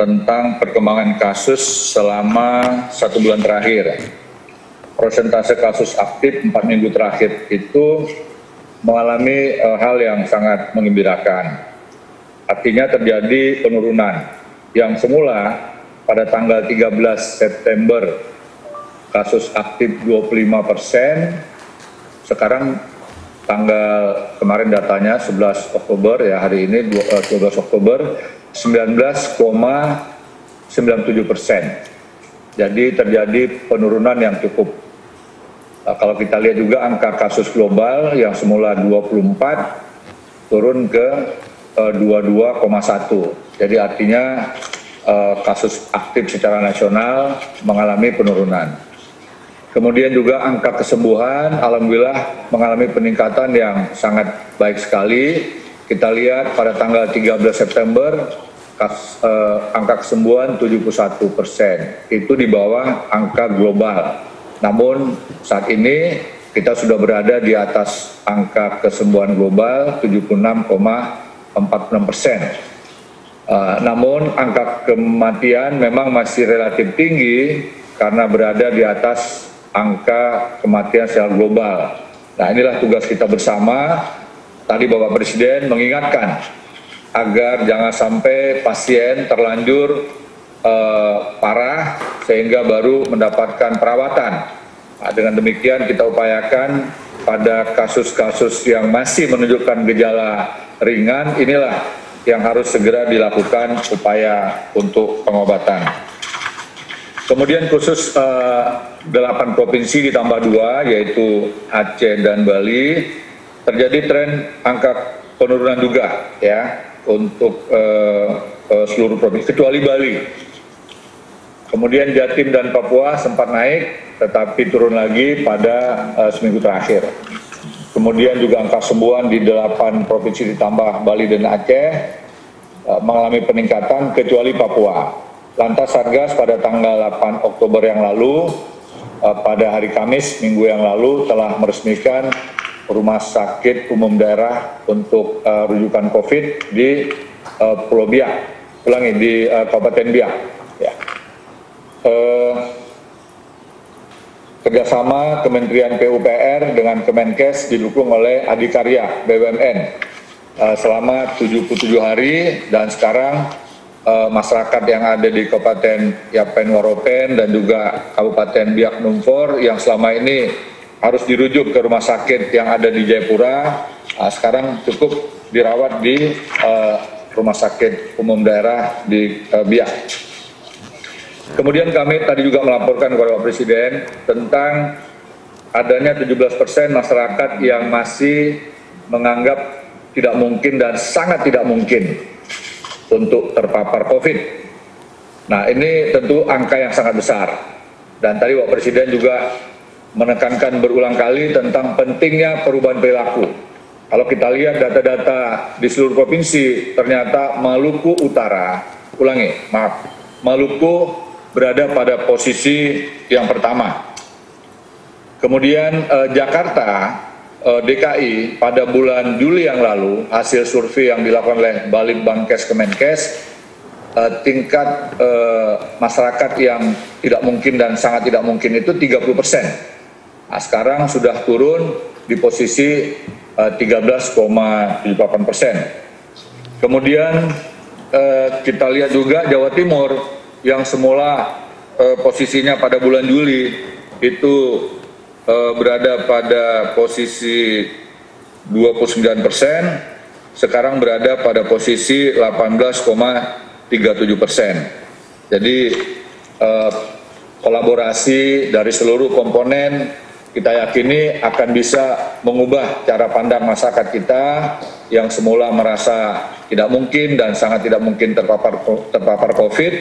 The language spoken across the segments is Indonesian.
tentang perkembangan kasus selama 1 bulan terakhir. Persentase kasus aktif 4 minggu terakhir itu mengalami hal yang sangat menggembirakan. Artinya terjadi penurunan yang semula pada tanggal 13 September kasus aktif 25%, sekarang tanggal kemarin datanya 11 Oktober ya, hari ini 12 Oktober 19,97%. Jadi terjadi penurunan yang cukup. Kalau kita lihat juga angka kasus global yang semula 24 turun ke 22,1. Jadi artinya kasus aktif secara nasional mengalami penurunan. Kemudian juga angka kesembuhan alhamdulillah mengalami peningkatan yang sangat baik sekali. Kita lihat pada tanggal 13 September angka kesembuhan 71%. Itu di bawah angka global. Namun saat ini kita sudah berada di atas angka kesembuhan global 76,46%. Namun angka kematian memang masih relatif tinggi karena berada di atas angka kematian secara global. Nah, inilah tugas kita bersama. Tadi Bapak Presiden mengingatkan agar jangan sampai pasien terlanjur parah sehingga baru mendapatkan perawatan. Nah, dengan demikian kita upayakan pada kasus-kasus yang masih menunjukkan gejala ringan, inilah yang harus segera dilakukan upaya untuk pengobatan. Kemudian khusus 8 provinsi ditambah 2 yaitu Aceh dan Bali terjadi tren angka penurunan juga ya untuk seluruh provinsi kecuali Bali. Kemudian Jatim dan Papua sempat naik tetapi turun lagi pada seminggu terakhir. Kemudian juga angka sembuhan di 8 provinsi ditambah Bali dan Aceh mengalami peningkatan kecuali Papua. Lantas Satgas pada tanggal 8 Oktober yang lalu, pada hari Kamis minggu yang lalu telah meresmikan Rumah Sakit Umum Daerah untuk rujukan COVID di Pulau Biak, di Kabupaten Biak. Ya. Kerjasama Kementerian PUPR dengan Kemenkes didukung oleh Adikarya BUMN selama 77 hari dan sekarang masyarakat yang ada di Kabupaten Yapen Waropen dan juga Kabupaten Biak Numfor yang selama ini harus dirujuk ke rumah sakit yang ada di Jayapura, sekarang cukup dirawat di Rumah Sakit Umum Daerah di Biak. Kemudian kami tadi juga melaporkan kepada Bapak Presiden tentang adanya 17% masyarakat yang masih menganggap tidak mungkin dan sangat tidak mungkin untuk terpapar COVID. Nah, ini tentu angka yang sangat besar. Dan tadi Bapak Presiden juga menekankan berulang kali tentang pentingnya perubahan perilaku. Kalau kita lihat data-data di seluruh provinsi, ternyata Maluku Utara, Maluku berada pada posisi yang pertama. Kemudian Jakarta, DKI pada bulan Juli yang lalu, hasil survei yang dilakukan oleh Balitbangkes Kemenkes, tingkat masyarakat yang tidak mungkin dan sangat tidak mungkin itu 30%. Nah, sekarang sudah turun di posisi 13,78%. Kemudian kita lihat juga Jawa Timur yang semula posisinya pada bulan Juli itu berada pada posisi 29%, sekarang berada pada posisi 18,37%. Jadi kolaborasi dari seluruh komponen kita yakini akan bisa mengubah cara pandang masyarakat kita yang semula merasa tidak mungkin dan sangat tidak mungkin terpapar COVID.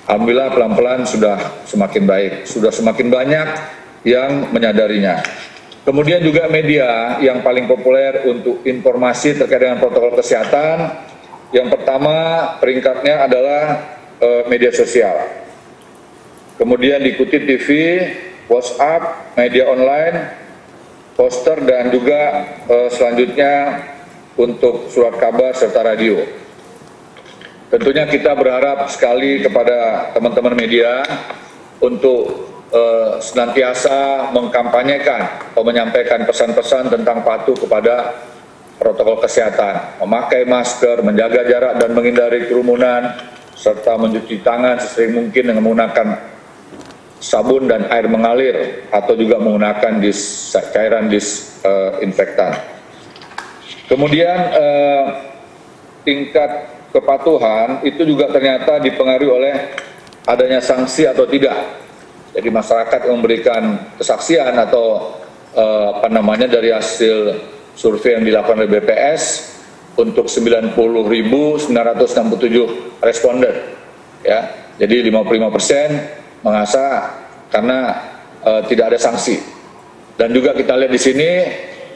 Alhamdulillah pelan-pelan sudah semakin baik, sudah semakin banyak yang menyadarinya. Kemudian juga media yang paling populer untuk informasi terkait dengan protokol kesehatan. Yang pertama peringkatnya adalah media sosial. Kemudian diikuti TV, WhatsApp, media online, poster dan juga selanjutnya untuk surat kabar serta radio. tentunya kita berharap sekali kepada teman-teman media untuk senantiasa mengkampanyekan atau menyampaikan pesan-pesan tentang patuh kepada protokol kesehatan, memakai masker, menjaga jarak dan menghindari kerumunan, serta mencuci tangan sesering mungkin dengan menggunakan sabun dan air mengalir atau juga menggunakan cairan disinfektan. Kemudian tingkat kepatuhan itu juga ternyata dipengaruhi oleh adanya sanksi atau tidak. Jadi masyarakat yang memberikan kesaksian atau dari hasil survei yang dilakukan oleh BPS untuk 90.967 responden, ya. Jadi 55% mengasah karena tidak ada sanksi. Dan juga kita lihat di sini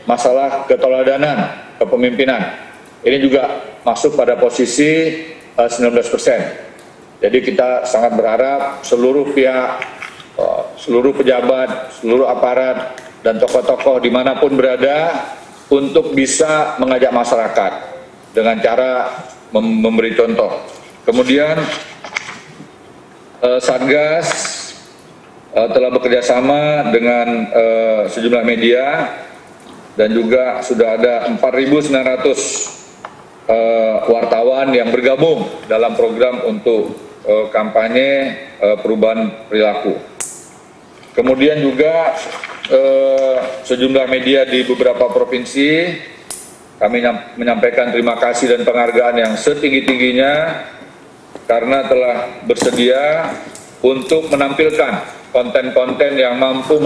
masalah keteladanan kepemimpinan. Ini juga masuk pada posisi 19%. Jadi kita sangat berharap seluruh pihak, seluruh pejabat, seluruh aparat, dan tokoh-tokoh dimanapun berada untuk bisa mengajak masyarakat dengan cara memberi contoh. Kemudian Satgas telah bekerjasama dengan sejumlah media dan juga sudah ada 4.900 wartawan yang bergabung dalam program untuk kampanye perubahan perilaku. Kemudian juga sejumlah media di beberapa provinsi kami menyampaikan terima kasih dan penghargaan yang setinggi-tingginya karena telah bersedia untuk menampilkan konten-konten yang mampu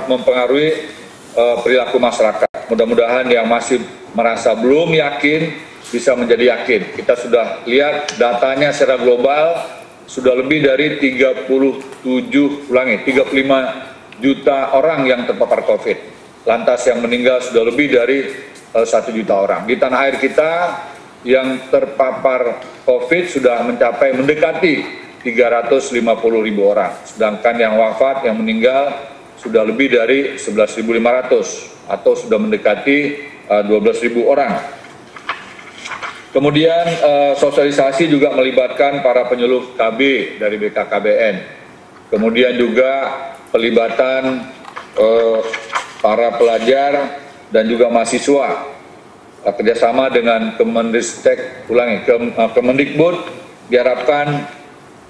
mempengaruhi perilaku masyarakat. Mudah-mudahan yang masih merasa belum yakin bisa menjadi yakin. Kita sudah lihat datanya secara global sudah lebih dari 35 juta orang yang terpapar COVID. Lantas yang meninggal sudah lebih dari 1 juta orang. Di tanah air kita yang terpapar COVID sudah mendekati 350.000 orang. Sedangkan yang wafat, yang meninggal sudah lebih dari 11.500 atau sudah mendekati 12.000 orang. Kemudian sosialisasi juga melibatkan para penyuluh KB dari BKKBN. Kemudian juga pelibatan para pelajar dan juga mahasiswa. Kerjasama dengan Kemendikbud diharapkan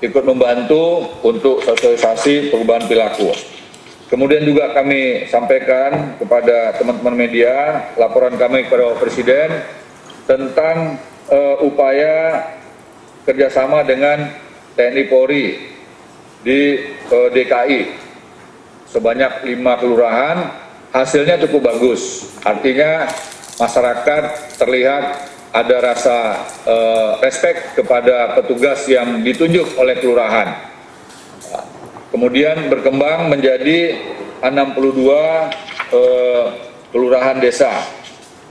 ikut membantu untuk sosialisasi perubahan perilaku. Kemudian juga kami sampaikan kepada teman-teman media laporan kami kepada Bapak Presiden tentang upaya kerjasama dengan TNI Polri di DKI sebanyak 5 kelurahan, hasilnya cukup bagus. Artinya masyarakat terlihat ada rasa respek kepada petugas yang ditunjuk oleh kelurahan. Kemudian berkembang menjadi 62 kelurahan desa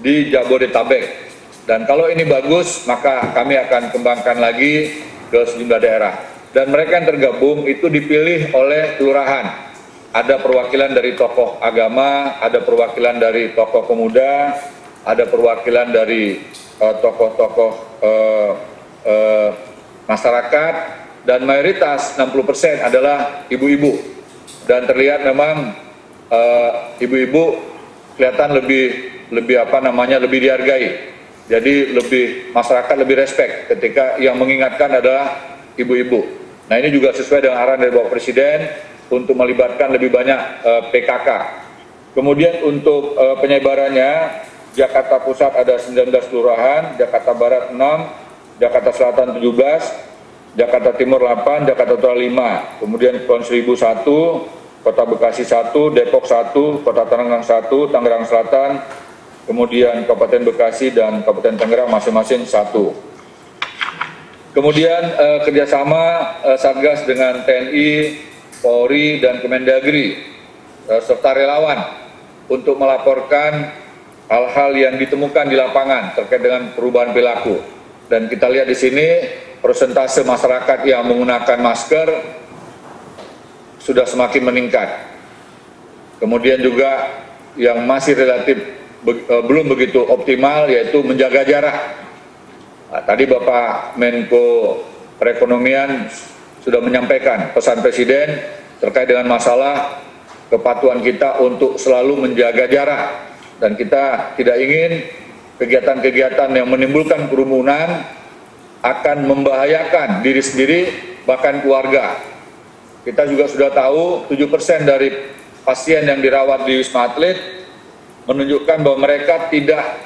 di Jabodetabek. Dan kalau ini bagus, maka kami akan kembangkan lagi ke sejumlah daerah. Dan mereka yang tergabung itu dipilih oleh kelurahan. Ada perwakilan dari tokoh agama, ada perwakilan dari tokoh pemuda, ada perwakilan dari tokoh-tokoh masyarakat, dan mayoritas 60% adalah ibu-ibu. Dan terlihat memang ibu-ibu kelihatan lebih dihargai. Jadi masyarakat lebih respect ketika yang mengingatkan adalah ibu-ibu. Nah, ini juga sesuai dengan arahan dari Bapak Presiden untuk melibatkan lebih banyak PKK. Kemudian untuk penyebarannya, Jakarta Pusat ada 19 kelurahan, Jakarta Barat 6, Jakarta Selatan 17, Jakarta Timur 8, Jakarta Utara 5, kemudian Kepulauan Seribu 1, Kota Bekasi 1, Depok 1, Kota Tangerang 1, Tangerang Selatan, kemudian Kabupaten Bekasi dan Kabupaten Tangerang masing-masing 1. Kemudian kerjasama Satgas dengan TNI, Polri, dan Kemendagri serta relawan untuk melaporkan hal-hal yang ditemukan di lapangan terkait dengan perubahan perilaku. Dan kita lihat di sini persentase masyarakat yang menggunakan masker sudah semakin meningkat. Kemudian juga yang masih relatif belum begitu optimal yaitu menjaga jarak Nah, tadi Bapak Menko Perekonomian sudah menyampaikan pesan Presiden terkait dengan masalah kepatuhan kita untuk selalu menjaga jarak, dan kita tidak ingin kegiatan-kegiatan yang menimbulkan kerumunan akan membahayakan diri sendiri bahkan keluarga. Kita juga sudah tahu 7% dari pasien yang dirawat di Wisma Atlet menunjukkan bahwa mereka tidak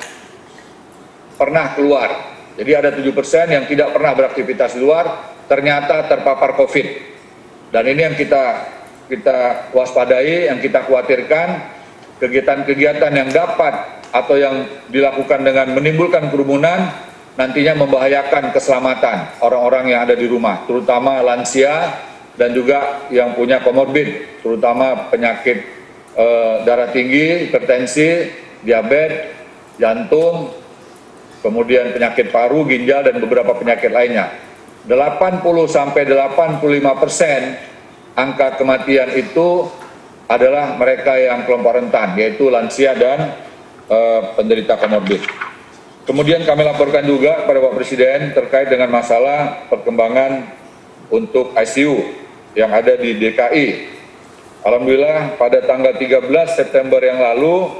pernah keluar. Jadi ada 7% yang tidak pernah beraktivitas di luar ternyata terpapar COVID. Dan ini yang kita waspadai, yang kita khawatirkan, kegiatan-kegiatan yang dapat atau yang dilakukan dengan menimbulkan kerumunan nantinya membahayakan keselamatan orang-orang yang ada di rumah, terutama lansia dan juga yang punya komorbid, terutama penyakit darah tinggi, hipertensi, diabetes, jantung, kemudian penyakit paru, ginjal, dan beberapa penyakit lainnya. 80-85% angka kematian itu adalah mereka yang kelompok rentan, yaitu lansia dan penderita komorbid. Kemudian kami laporkan juga kepada Bapak Presiden terkait dengan masalah perkembangan untuk ICU yang ada di DKI. Alhamdulillah pada tanggal 13 September yang lalu,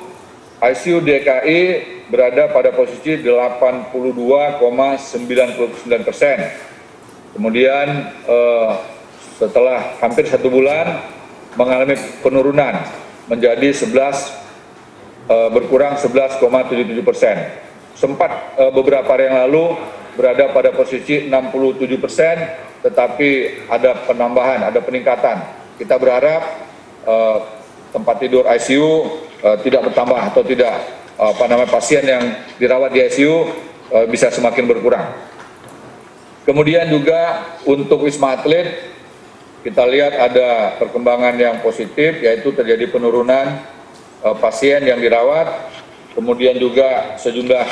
ICU DKI berada pada posisi 82,99%. Kemudian setelah hampir 1 bulan mengalami penurunan menjadi berkurang 11,77%. Sempat beberapa hari yang lalu berada pada posisi 67%, tetapi ada penambahan, ada peningkatan. Kita berharap tempat tidur ICU tidak bertambah atau tidak pasien yang dirawat di ICU bisa semakin berkurang. Kemudian juga untuk Wisma Atlet kita lihat ada perkembangan yang positif, yaitu terjadi penurunan pasien yang dirawat. Kemudian juga sejumlah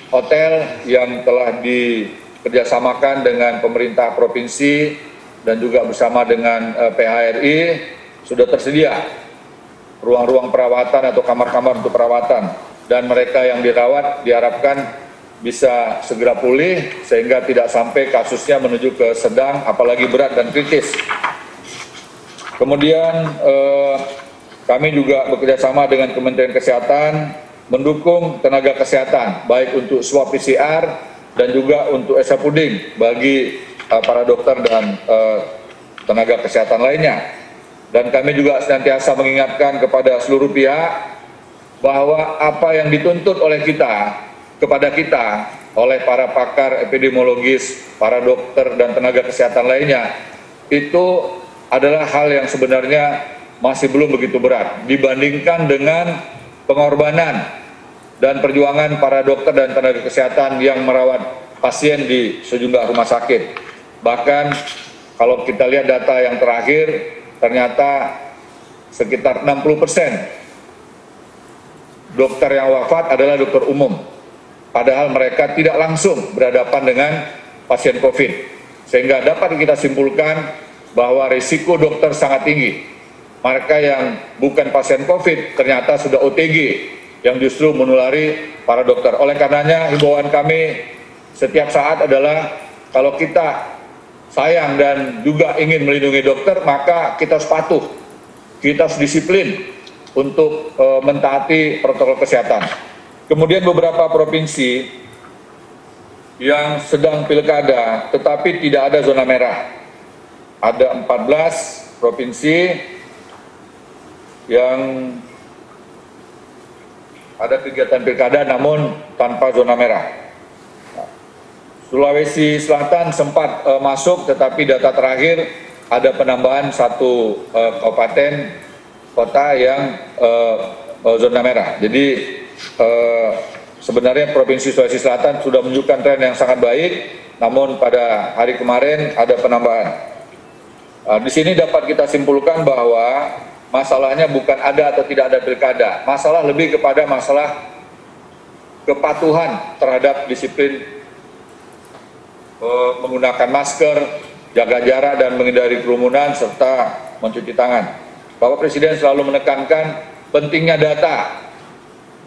hotel yang telah dikerjasamakan dengan pemerintah provinsi dan juga bersama dengan PHRI sudah tersedia ruang-ruang perawatan atau kamar-kamar untuk perawatan, dan mereka yang dirawat diharapkan bisa segera pulih sehingga tidak sampai kasusnya menuju ke sedang, apalagi berat dan kritis. Kemudian kami juga bekerjasama dengan Kementerian Kesehatan mendukung tenaga kesehatan, baik untuk swab PCR dan juga untuk esa puding bagi para dokter dan tenaga kesehatan lainnya. Dan kami juga senantiasa mengingatkan kepada seluruh pihak bahwa apa yang dituntut oleh kepada kita, oleh para pakar epidemiologis, para dokter dan tenaga kesehatan lainnya, itu adalah hal yang sebenarnya masih belum begitu berat dibandingkan dengan pengorbanan dan perjuangan para dokter dan tenaga kesehatan yang merawat pasien di sejumlah rumah sakit. Bahkan kalau kita lihat data yang terakhir, ternyata sekitar 60% dokter yang wafat adalah dokter umum, padahal mereka tidak langsung berhadapan dengan pasien COVID. Sehingga dapat kita simpulkan bahwa risiko dokter sangat tinggi. Mereka yang bukan pasien COVID ternyata sudah OTG yang justru menulari para dokter. Oleh karenanya himbauan kami setiap saat adalah kalau kita sayang dan juga ingin melindungi dokter, maka kita harus patuh, kita harus disiplin untuk mentaati protokol kesehatan. Kemudian beberapa provinsi yang sedang pilkada tetapi tidak ada zona merah. Ada 14 provinsi yang ada kegiatan pilkada namun tanpa zona merah. Sulawesi Selatan sempat masuk, tetapi data terakhir ada penambahan 1 kabupaten kota yang zona merah. Jadi sebenarnya Provinsi Sulawesi Selatan sudah menunjukkan tren yang sangat baik, namun pada hari kemarin ada penambahan. Di sini dapat kita simpulkan bahwa masalahnya bukan ada atau tidak ada pilkada, masalah lebih kepada masalah kepatuhan terhadap disiplin menggunakan masker, jaga jarak dan menghindari kerumunan serta mencuci tangan. Bapak Presiden selalu menekankan pentingnya data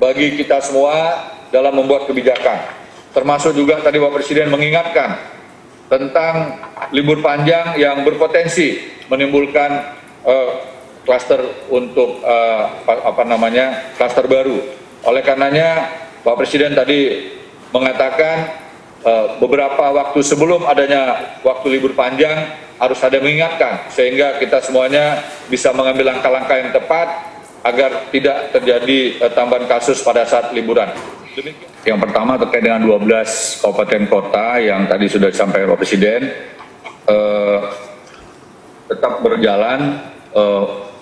bagi kita semua dalam membuat kebijakan. termasuk juga tadi Bapak Presiden mengingatkan tentang libur panjang yang berpotensi menimbulkan klaster untuk klaster baru. Oleh karenanya Pak Presiden tadi mengatakan beberapa waktu sebelum adanya waktu libur panjang harus ada mengingatkan sehingga kita semuanya bisa mengambil langkah-langkah yang tepat agar tidak terjadi tambahan kasus pada saat liburan. Yang pertama terkait dengan 12 kabupaten kota yang tadi sudah disampaikan Bapak Presiden tetap berjalan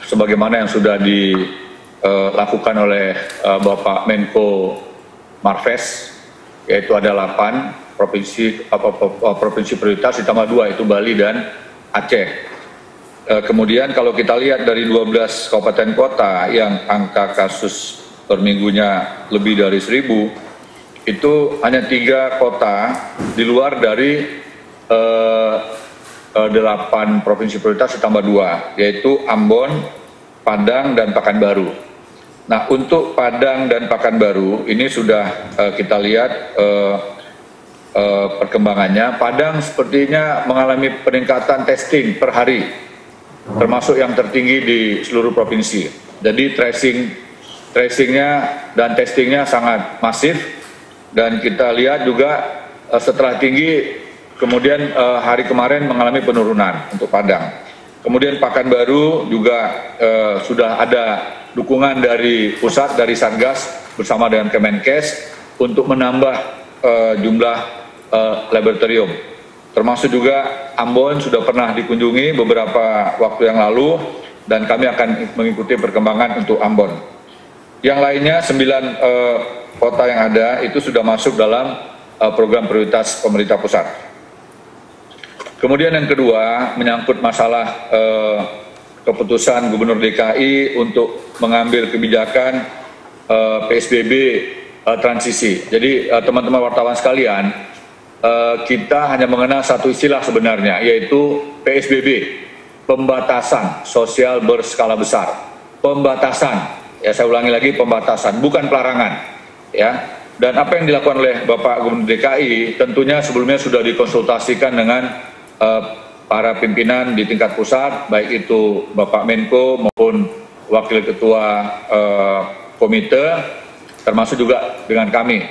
sebagaimana yang sudah dilakukan oleh Bapak Menko Marves, yaitu ada 8 provinsi prioritas ditambah 2 itu Bali dan Aceh. Kemudian kalau kita lihat dari 12 kabupaten kota yang angka kasus per minggunya lebih dari 1.000, itu hanya 3 kota di luar dari 8 provinsi prioritas ditambah 2, yaitu Ambon, Padang, dan Pekanbaru. Nah, untuk Padang dan Pekanbaru ini sudah kita lihat perkembangannya. Padang sepertinya mengalami peningkatan testing per hari, termasuk yang tertinggi di seluruh provinsi. Jadi tracingnya dan testingnya sangat masif, dan kita lihat juga setelah tinggi, kemudian hari kemarin mengalami penurunan untuk Padang. Kemudian Pekanbaru juga sudah ada dukungan dari pusat, dari Satgas bersama dengan Kemenkes untuk menambah jumlah laboratorium. Termasuk juga Ambon sudah pernah dikunjungi beberapa waktu yang lalu dan kami akan mengikuti perkembangan untuk Ambon. Yang lainnya 9 kota yang ada itu sudah masuk dalam program prioritas pemerintah pusat. Kemudian yang kedua menyangkut masalah keputusan Gubernur DKI untuk mengambil kebijakan PSBB transisi. Jadi teman-teman wartawan sekalian, kita hanya mengenal satu istilah sebenarnya, yaitu PSBB, pembatasan sosial berskala besar. Pembatasan, ya saya ulangi lagi, pembatasan, bukan pelarangan. Ya. Dan apa yang dilakukan oleh Bapak Gubernur DKI tentunya sebelumnya sudah dikonsultasikan dengan para pimpinan di tingkat pusat, baik itu Bapak Menko maupun Wakil Ketua Komite, termasuk juga dengan kami.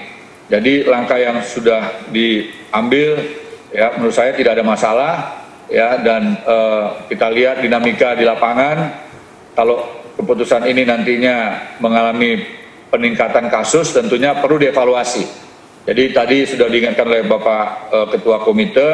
Jadi langkah yang sudah diambil, ya menurut saya tidak ada masalah, ya, dan kita lihat dinamika di lapangan. Kalau keputusan ini nantinya mengalami peningkatan kasus, tentunya perlu dievaluasi. Jadi tadi sudah diingatkan oleh Bapak Ketua Komite,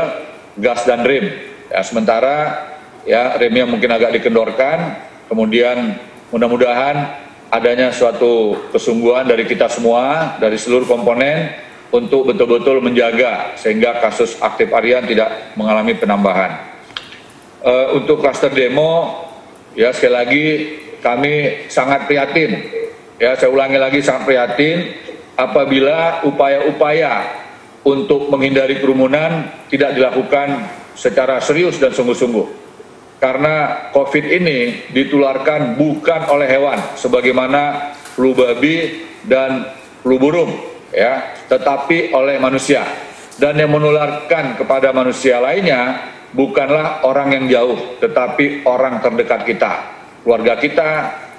gas dan rem. Ya, sementara ya remnya mungkin agak dikendorkan, kemudian mudah-mudahan adanya suatu kesungguhan dari kita semua, dari seluruh komponen untuk betul-betul menjaga sehingga kasus aktif harian tidak mengalami penambahan. Untuk klaster demo, ya sekali lagi kami sangat prihatin. Ya saya ulangi lagi, sangat prihatin apabila upaya-upaya untuk menghindari kerumunan tidak dilakukan secara serius dan sungguh-sungguh. Karena COVID ini ditularkan bukan oleh hewan, sebagaimana flu babi dan flu burung, ya, tetapi oleh manusia. Dan yang menularkan kepada manusia lainnya bukanlah orang yang jauh, tetapi orang terdekat kita, keluarga kita,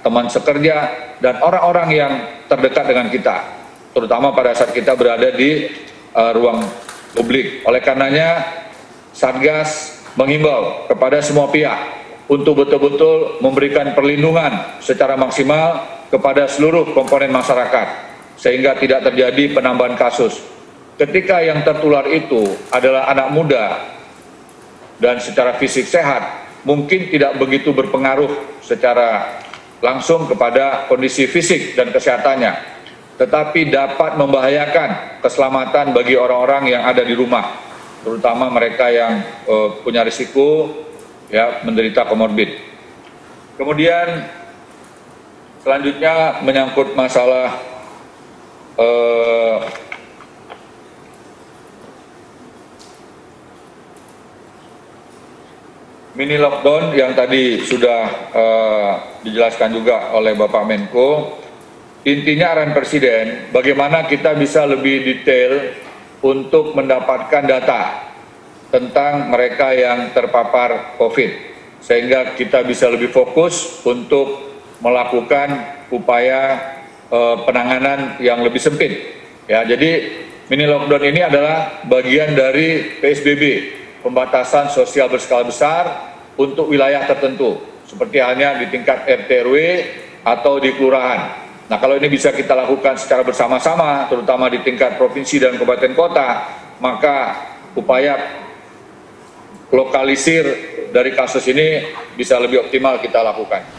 teman sekerja, dan orang-orang yang terdekat dengan kita, terutama pada saat kita berada di ruang publik. Oleh karenanya, Satgas menghimbau kepada semua pihak untuk betul-betul memberikan perlindungan secara maksimal kepada seluruh komponen masyarakat sehingga tidak terjadi penambahan kasus. Ketika yang tertular itu adalah anak muda dan secara fisik sehat, mungkin tidak begitu berpengaruh secara langsung kepada kondisi fisik dan kesehatannya, tetapi dapat membahayakan keselamatan bagi orang-orang yang ada di rumah, terutama mereka yang punya risiko ya menderita komorbid. Kemudian selanjutnya menyangkut masalah mini lockdown yang tadi sudah dijelaskan juga oleh Bapak Menko. Intinya arahan Presiden bagaimana kita bisa lebih detail untuk mendapatkan data tentang mereka yang terpapar COVID, sehingga kita bisa lebih fokus untuk melakukan upaya penanganan yang lebih sempit. Ya, jadi mini lockdown ini adalah bagian dari PSBB, pembatasan sosial berskala besar untuk wilayah tertentu, seperti halnya di tingkat RT RW atau di kelurahan. Nah, kalau ini bisa kita lakukan secara bersama-sama, terutama di tingkat provinsi dan kabupaten kota, maka upaya lokalisir dari kasus ini bisa lebih optimal kita lakukan.